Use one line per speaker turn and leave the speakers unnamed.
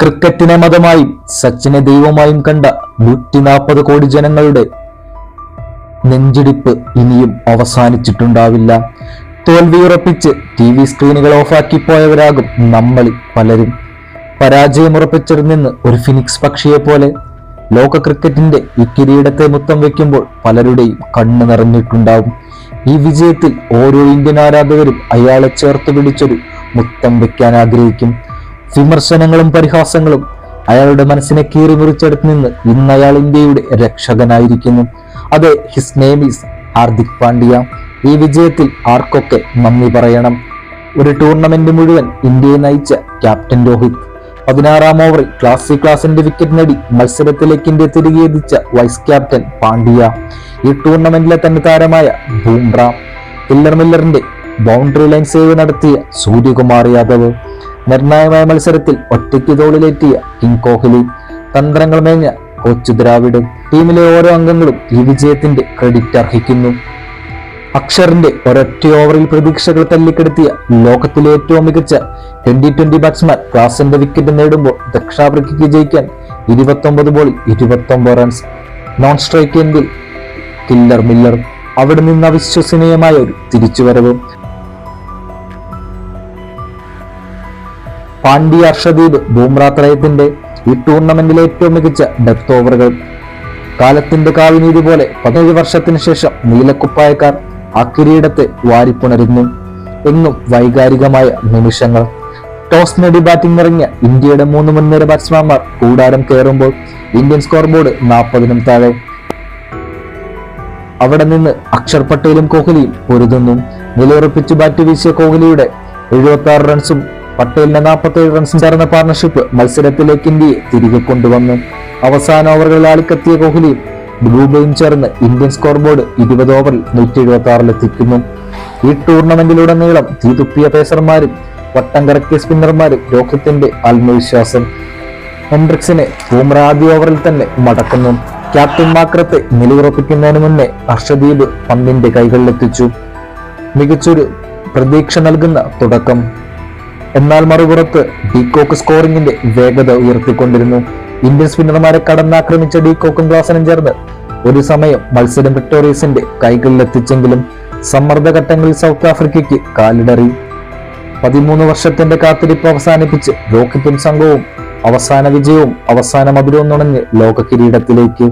ക്രിക്കറ്റിനെ മതമായും സച്ചിനെ ദൈവമായും കണ്ട 140 കോടി ജനങ്ങളുടെ നെഞ്ചിടിപ്പ് ഇനിയും അവസാനിച്ചിട്ടുണ്ടാവില്ല. തോൽവിയുറപ്പിച്ച് TV സ്ക്രീനുകൾ ഓഫാക്കി പോയവരാകും നമ്മളിൽ പലരും. പരാജയമുറപ്പിച്ചിരുന്ന് ഒരു ഫിനിക്സ് പക്ഷിയെ പോലെ ലോക ക്രിക്കറ്റിന്റെ ഈ കിരീടത്തെ മുത്തം വെക്കുമ്പോൾ പലരുടെയും കണ്ണ് നിറഞ്ഞിട്ടുണ്ടാവും. ഈ വിജയത്തിൽ ഓരോ ഇന്ത്യൻ ആരാധകരും അയാളെ ചേർത്ത് പിടിച്ചൊരു മുത്തം വെക്കാൻ ആഗ്രഹിക്കും. വിമർശനങ്ങളും പരിഹാസങ്ങളും അയാളുടെ മനസ്സിനെ കീറി മുറിച്ചെടുത്ത് നിന്ന് ഇന്ന് അയാൾ ഇന്ത്യയുടെ രക്ഷകനായിരിക്കുന്നു. അതെ, his name is Hardik Pandya. ഈ വിജയത്തിൽ ആർക്കൊക്കെ നന്ദി പറയണം. ഒരു ടൂർണമെന്റ് മുഴുവൻ ഇന്ത്യയെ നയിച്ച ക്യാപ്റ്റൻ രോഹിത്, 16-ാം ഓവറിൽ ക്ലാസിന്റെ വിക്കറ്റ് നേടി മത്സരത്തിലേക്ക് ഇന്ത്യ തിരികെ എത്തിച്ച വൈസ് ക്യാപ്റ്റൻ പാണ്ഡ്യ, ഈ ടൂർണമെന്റിലെ തന്നെ താരമായ ബൂംറ, മില്ലറിന്റെ ബൗണ്ടറി ലൈൻ സേവ് നടത്തിയ സൂര്യകുമാർ യാദവ്, നിർണായകമായ മത്സരത്തിൽ ഒറ്റയ്ക്ക് തോളിലേറ്റിയ കിങ് കോഹ്ലി, തന്ത്രങ്ങൾ മേഞ്ഞ കോച്ച് ദ്രാവിഡ്, ടീമിലെ ഓരോ അംഗങ്ങളും ഈ വിജയത്തിന്റെ ക്രെഡിറ്റ് അർഹിക്കുന്നു. അക്ഷറിന്റെ ഒരൊറ്റ ഓവറിൽ പ്രതീക്ഷകൾ തല്ലിക്കെടുത്തിയ ലോകത്തിലെ ഏറ്റവും മികച്ച 2020 ബാറ്റ്സ്മാൻ ക്ലാസിന്റെ വിക്കറ്റ് നേടുമ്പോൾ ദക്ഷിണാഫ്രിക്കയ്ക്ക് ജയിക്കാൻ 29 ബോളിൽ 29 റൺസ്. നോൺ സ്ട്രൈക്ക് എങ്കിൽ മില്ലർ. അവിടെ നിന്ന് അവിശ്വസനീയമായ ഒരു തിരിച്ചുവരവ്. പാണ്ഡ്യ, അർഷദീപ്, ബൂംറ ത്രയത്തിന്റെ ഈ ടൂർണമെന്റിലെ ഏറ്റവും മികച്ച ഡെപ്ത് ഓവറുകൾ. കാലത്തിന്റെ കാവിനീതി പോലെ 17 വർഷത്തിന് ശേഷം നീലക്കുപ്പായക്കാർ ആ കിരീടത്തെ വാരിപ്പുണരുന്നു. എന്നും വൈകാരികമായ നിമിഷങ്ങൾ. ടോസ് നേടി ബാറ്റിംഗ് ഇറങ്ങിയ ഇന്ത്യയുടെ 3 മുൻനിര ബാറ്റ്സ്മാൻമാർ കൂടാരം കയറുമ്പോൾ ഇന്ത്യൻ സ്കോർ ബോർഡ് 40-നും താഴെ. അവിടെ നിന്ന് അക്ഷർ പട്ടേലും കോഹ്ലിയും പൊരുതുന്നു. നിലയുറപ്പിച്ച് ബാറ്റ് വീശിയ കോഹ്ലിയുടെ 76 റൺസും പട്ടേലിന്റെ 47 റൺസും ചേർന്ന പാർട്ണർഷിപ്പ് മത്സരത്തിലേക്ക് ഇന്ത്യയെ തിരികെ കൊണ്ടുവന്നു. അവസാന ഓവറുകളിൽ ആളിക്കത്തിയ കോഹ്ലിയും ബ്ലൂബയും ചേർന്ന് ഇന്ത്യൻ സ്കോർ ബോർഡ് 20 ഓവറിൽ 176-ലെത്തിക്കുന്നു. ഈ ടൂർണമെന്റിലുടനീളം തീതുപ്പിയ പേസർമാരും വട്ടം കറക്കിയ സ്പിന്നർമാരും രോഹിത്തിന്റെ ആത്മവിശ്വാസം. ഹെൻഡ്രിക്സിനെ ബൂംറ ആദ്യ ഓവറിൽ തന്നെ മടക്കുന്നു. ക്യാപ്റ്റൻ മാക്രത്തെ നിലയുറപ്പിക്കുന്നതിന് മുന്നേ അർഷദീപ് പന്തിന്റെ കൈകളിലെത്തിച്ചു. മികച്ചൊരു പ്രതീക്ഷ നൽകുന്ന തുടക്കം. എന്നാൽ മറുപുറത്ത് ഡീകോക്ക് സ്കോറിംഗിന്റെ വേഗത ഉയർത്തിക്കൊണ്ടിരുന്നു. ഇന്ത്യൻ സ്പിന്നർമാരെ കടന്നാക്രമിച്ച ഡീകോക്കും ഗ്ലാസനും ചേർന്ന് ഒരു സമയം മത്സരം വിക്ടോറിയസിന്റെ കൈകളിലെത്തിച്ചെങ്കിലും സമ്മർദ്ദഘട്ടങ്ങളിൽ സൗത്ത് ആഫ്രിക്കയ്ക്ക് കാലിടറി. 13 വർഷത്തിന്റെ കാത്തിരിപ്പ് അവസാനിപ്പിച്ച് രോഹിത്തും സംഘവും അവസാന വിജയവും അവസാന മധുരവും നുണഞ്ഞ് ലോക കിരീടത്തിലേക്ക്.